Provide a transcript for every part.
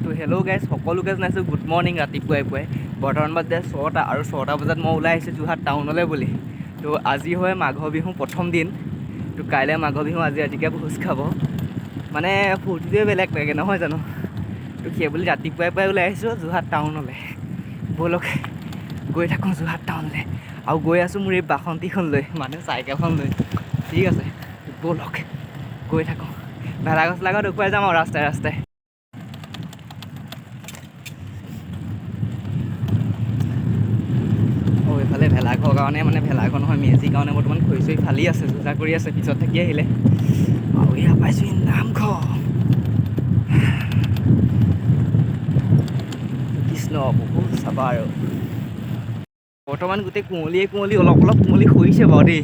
তো hello' guys, সকলোকে জনাইছোঁ গুড মৰ্ণিং। ৰাতিপুৱাই বৰ্তমান বাজে 6টা আৰু 6টা বজাত মই ওলাই আহিছোঁ যোৰহাট টাউনলৈ বুলি। তো আজি হয় মাঘৰ বিহু প্ৰথম দিন। তো কাইলৈ মাঘৰ বিহু, আজি ৰাতিকৈ ভোজ খাব, মানে ফূৰ্তিটোৱে বেলেগ লাগে নহয় জানো। তো সেইবুলি ৰাতিপুৱাই ওলাই আহিছোঁ যোৰহাট টাউনলৈ। ব'লক গৈ থাকোঁ যোৰহাট টাউনলৈ, আৰু গৈ আছোঁ মোৰ এই বাসন্তীখন লৈ, মানে চাইকেলখন লৈ। ঠিক আছে, ব'লক গৈ থাকোঁ। ভেলাঘৰ চেলাঘৰ দেখুৱাই যাম আৰু ৰাস্তাই ৰাস্তাই। এইফালে ভেলাঘৰ কাৰণে, মানে ভেলাঘৰ নহয় মেজিৰ কাৰণে বৰ্তমান খৰি চৰি ফালি আছে, যোজা কৰি আছে, পিছত থাকি আহিলে। আৰু এয়া পাইছোঁ নামঘৰ। কৃষ্ণ বহুত চাবা আৰু বৰ্তমান গোটেই কুঁৱলী অলপ কুঁৱলী সৰিছে বাৰু দেই।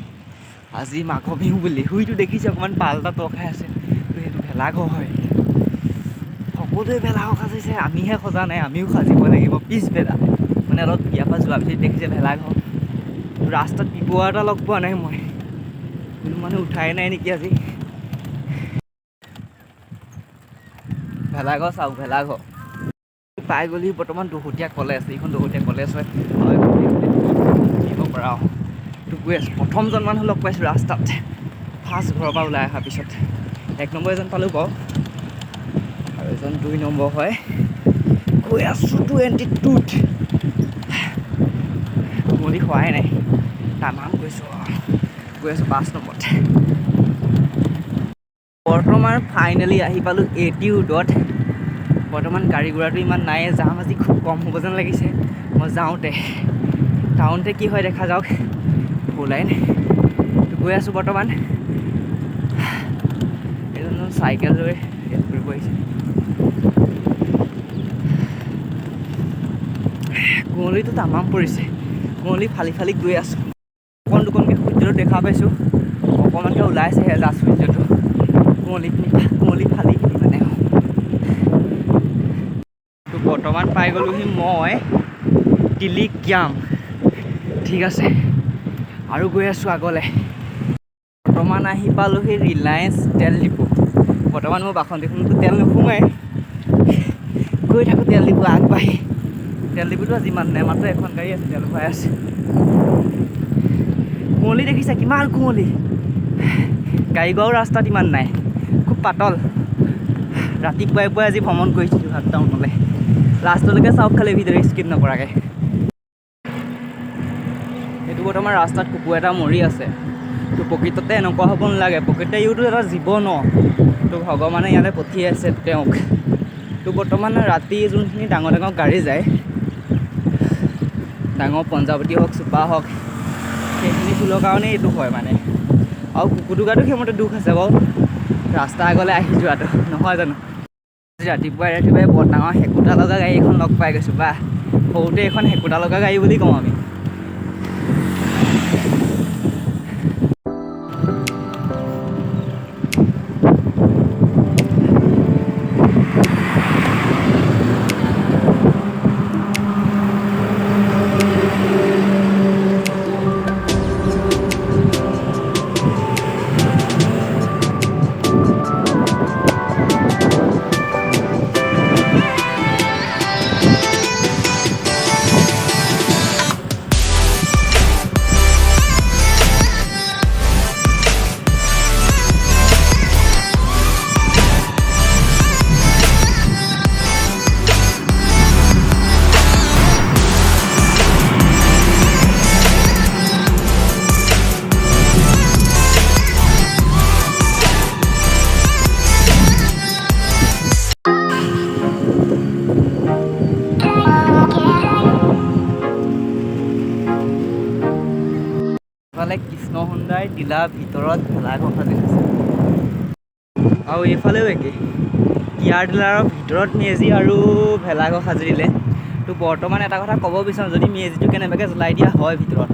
আজি মাঘৰ বিহু বুলি শুইটো দেখিছে অকণমান পালটা ত খাই আছে। তো সেইটো ভেলাঘৰ হয়, সকলোৱে ভেলাঘৰ সাজিছে, আমিহে সজা নাই, আমিও সাজিব লাগিব পিছবেলা। মানে অলপ বিয়াৰ পৰা যোৱাৰ পিছত দেখিছে ভেলাঘৰ। ৰাস্তাত পিপৰা এটা লগ পোৱা নাই মই, কোনো মানুহ উঠাই নাই নেকি আজি। ভেলাঘৰ চাওক, ভেলাঘৰ পাই গ'লি। বৰ্তমান দহোটীয়া কলেজ, এইখন দহোটীয়া কলেজ হয়, দিব পৰা। তো গৈ আছোঁ, প্ৰথমজন মানুহ লগ পাইছোঁ ৰাস্তাত ফাৰ্ষ্ট ঘৰৰ পৰা ওলাই অহাৰ পিছত। 1 নম্বৰ এজন পালোঁ বাৰু, আৰু এজন 2 নম্বৰ হয়। গৈ আছোঁ 22ত, কুঁৱলী খোৱাই নাই, তামাম গৈছোঁ। গৈ আছোঁ 5 নম্বৰত। বৰ্তমান ফাইনেলি আহি পালোঁ 80 ৰোডত। বৰ্তমান গাড়ী ঘোঁৰাটো ইমান নাই, যাম আজি খুব কম হ'ব যেন লাগিছে। মই যাওঁতে টাউনতে কি হয় দেখা যাওক, ওলাই নাই। গৈ আছোঁ বৰ্তমান। এজন চাইকেল লৈ ৰেড কৰিব আহিছে। কুঁৱলীটো তামাম পৰিছে, কুঁৱলী ফালি ফালি গৈ আছোঁ। দুকণকৈ সূৰ্যটো দেখা পাইছোঁ, অকণমানকৈ ওলাইছেহে জাষ্ট সূৰ্যটো। কুঁৱলী ফালি মানে। তো বৰ্তমান পাই গ'লোহি মই টিলিকগ্যাম। ঠিক আছে, আৰু গৈ আছোঁ আগলৈ। বৰ্তমান আহি পালোহি ৰিলায়েঞ্চ তেল ডিপু। বৰ্তমান মোৰ বাসন্তীখনতো তেল নোসোমাই, গৈ থাকোঁ তেল ডিপু আগবাঢ়ি। তেল ডিপুটো আজি ইমান নাই, মাত্ৰ এখন গাড়ী আছে, তেল ভৰাই আছে। কুঁৱলী দেখিছে কিমান কুঁৱলী, গাড়ী গড়াও ৰাস্তাত ইমান নাই, খুব পাতল। ৰাতিপুৱাই আজি ভ্ৰমণ কৰিছোঁ যোৰহাট টাউনলৈ। লাষ্টলৈকে চাওক খালি ভিডিঅ' স্কিপ নকৰাকৈ। এইটো বৰ্তমান ৰাস্তাত কুকুৰ এটা মৰি আছে। তো প্ৰকৃততে এনেকুৱা হ'ব নালাগে, প্ৰকৃততে ইওতো এটা জীৱ ন। তো ভগৱানে ইয়াতে পঠিয়াইছে তেওঁক। তো বৰ্তমান ৰাতি যোনখিনি ডাঙৰ গাড়ী যায়, ডাঙৰ পঞ্জাৱতী হওক চুপা হওক, সেইখিনি ফুলৰ কাৰণে এইটো হয় মানে। আৰু কুকুৰটো গাতো সেইমতে দুখ আছে বাৰু, ৰাস্তা আগলৈ আহি যোৱাটো নহয় জানো। ৰাতিপুৱাই বৰ ডাঙৰ হেকুটা লগা গাড়ী এখন লগ পাই গৈছোঁ। বা সৰুতে এখন হেকুটা লগা গাড়ী বুলি কওঁ আমি। কৃষ্ণ সুন্দাই টিলাৰ ভিতৰত ভেলাঘৰ সাজি আছে, আৰু এইফালেও একেই কিয়াৰ টিলাৰৰ ভিতৰত মেজি আৰু ভেলাঘৰ সাজি দিলে। তো বৰ্তমান এটা কথা ক'ব বিচাৰোঁ, যদি মেজিটো কেনেবাকৈ জ্বলাই দিয়া হয় ভিতৰত,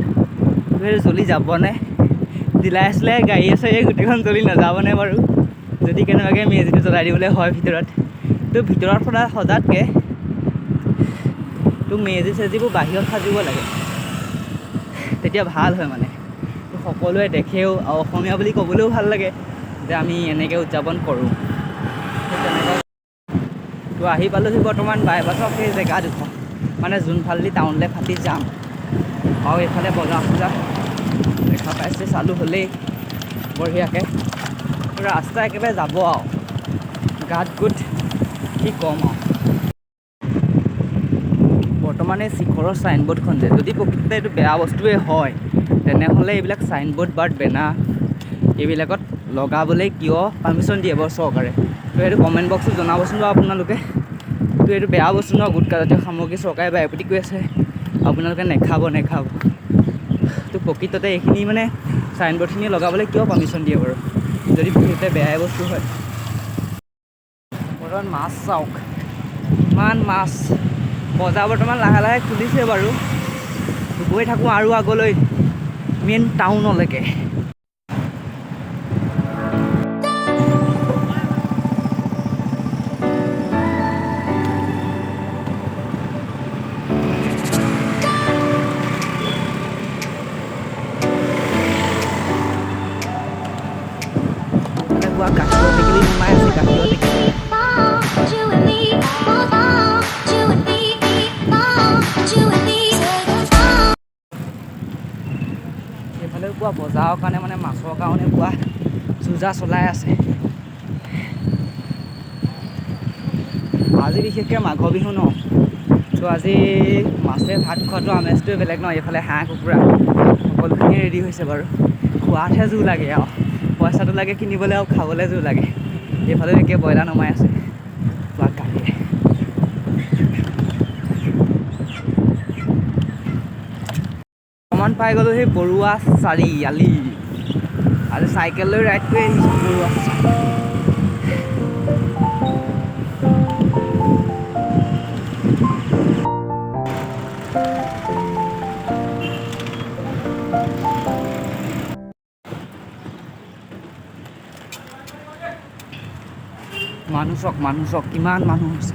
তো সেইটো জ্বলি যাবনে? টিলাই চিলাই গাড়ী আছে, এই গোটেইখন জ্বলি নাযাবনে বাৰু? যদি কেনেবাকৈ মেজিটো জ্বলাই দিবলৈ হয় ভিতৰত, তো ভিতৰত সজাতকৈ তো মেজি চেজিবোৰ বাহিৰত সাজিব লাগে, তেতিয়া ভাল হয় মানে। সকলোৱে দেখেও, আৰু অসমীয়া বুলি ক'বলৈও ভাল লাগে যে আমি এনেকৈ উদযাপন কৰোঁ। তো আহি পালোহি বৰ্তমান বাইপাছৰ সেই জেগাডোখৰ মানে যোনফালেদি টাউনলৈ ফাটি যাম আৰু এইফালে বজাৰ চজাৰ দেখা পাইছে চালু হ'লেই বঢ়িয়াকৈ ৰাস্তা একেবাৰে যাব আৰু গাত গোট কি ক'ম আৰু বৰ্তমান এই শিখৰৰ চাইনবোৰ্ডখন যে যদি প্ৰকৃততে এইটো বেয়া বস্তুৱেই হয় তেনেহ'লে এইবিলাক চাইনবোৰ্ড বা বেনাৰ এইবিলাকত লগাবলৈ কিয় পাৰ্মিশ্যন দিয়ে বাৰু চৰকাৰে তো সেইটো কমেণ্ট বক্সত জনাবচোন বাৰু আপোনালোকে তো এইটো বেয়া বস্তু ন গুটখাজাতীয় সামগ্ৰী চৰকাৰে বায়ুপতি কৈ আছে আপোনালোকে নেখাব তো প্ৰকৃততে এইখিনি মানে চাইনবোৰ্ডখিনি লগাবলৈ কিয় পাৰ্মিশ্যন দিয়ে বাৰু যদি প্ৰকৃততে বেয়াই বস্তু হয় বৰ্তমান মাছ চাওক ইমান মাছ বজাৰ বৰ্তমান লাহে লাহে খুলিছে বাৰু গৈ থাকোঁ আৰু আগলৈ মেইন টাউনলৈকে গাখীৰৰ টেকেলি সোমাই আছে গাখীৰৰ টেকেলি এইফালেও পুৱা বজাৰৰ কাৰণে মানে মাছৰ কাৰণে পুৱা যুঁজা চলাই আছে আজি বিশেষকৈ মাঘ বিহু ন তো আজি মাছে ভাত খোৱাটো আমেজটোৱে বেলেগ ন এইফালে হাঁহ কুকুৰা সকলোখিনি ৰেডি হৈছে বাৰু খোৱাতহে জোৰ লাগে আৰু পইচাটো লাগে কিনিবলৈ আৰু খাবলৈ জোৰ লাগে এইফালে একে ব্ৰইলাৰ নমাই আছে পুৱা গাড়ীৰে অকণমান পাই গ'লোঁ সেই বৰুৱা চাৰিআলি আজি চাইকেল লৈ ৰাইড কৰি আহিছোঁ বৰুৱা মানুহ চাওক কিমান মানুহ আছে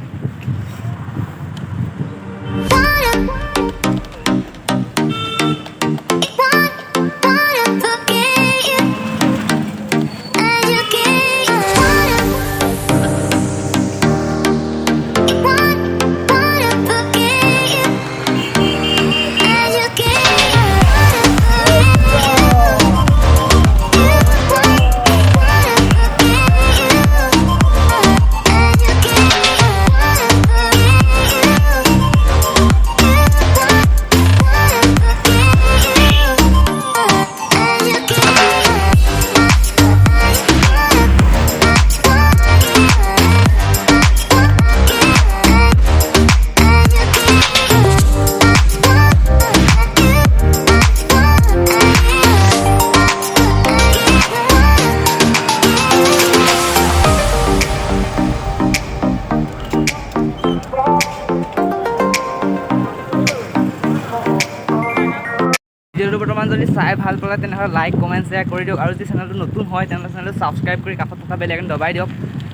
ভিডিঅ'টো বৰ্তমান যদি চাই ভাল পালে তেনেহ'লে লাইক কমেণ্ট শ্বেয়াৰ কৰি দিয়ক আৰু যদি চেনেলটো নতুন হয় তেনেহ'লে চেনেলটো ছাবস্ক্ৰাইব কৰি কাষত থকা বেল আইকন দবাই দিয়ক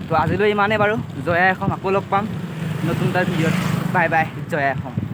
তো আজিলৈ ইমানেই বাৰু জয়া অসম আকৌ লগ পাম নতুন এটা ভিডিঅ'ত বাই বাই জয়া অসম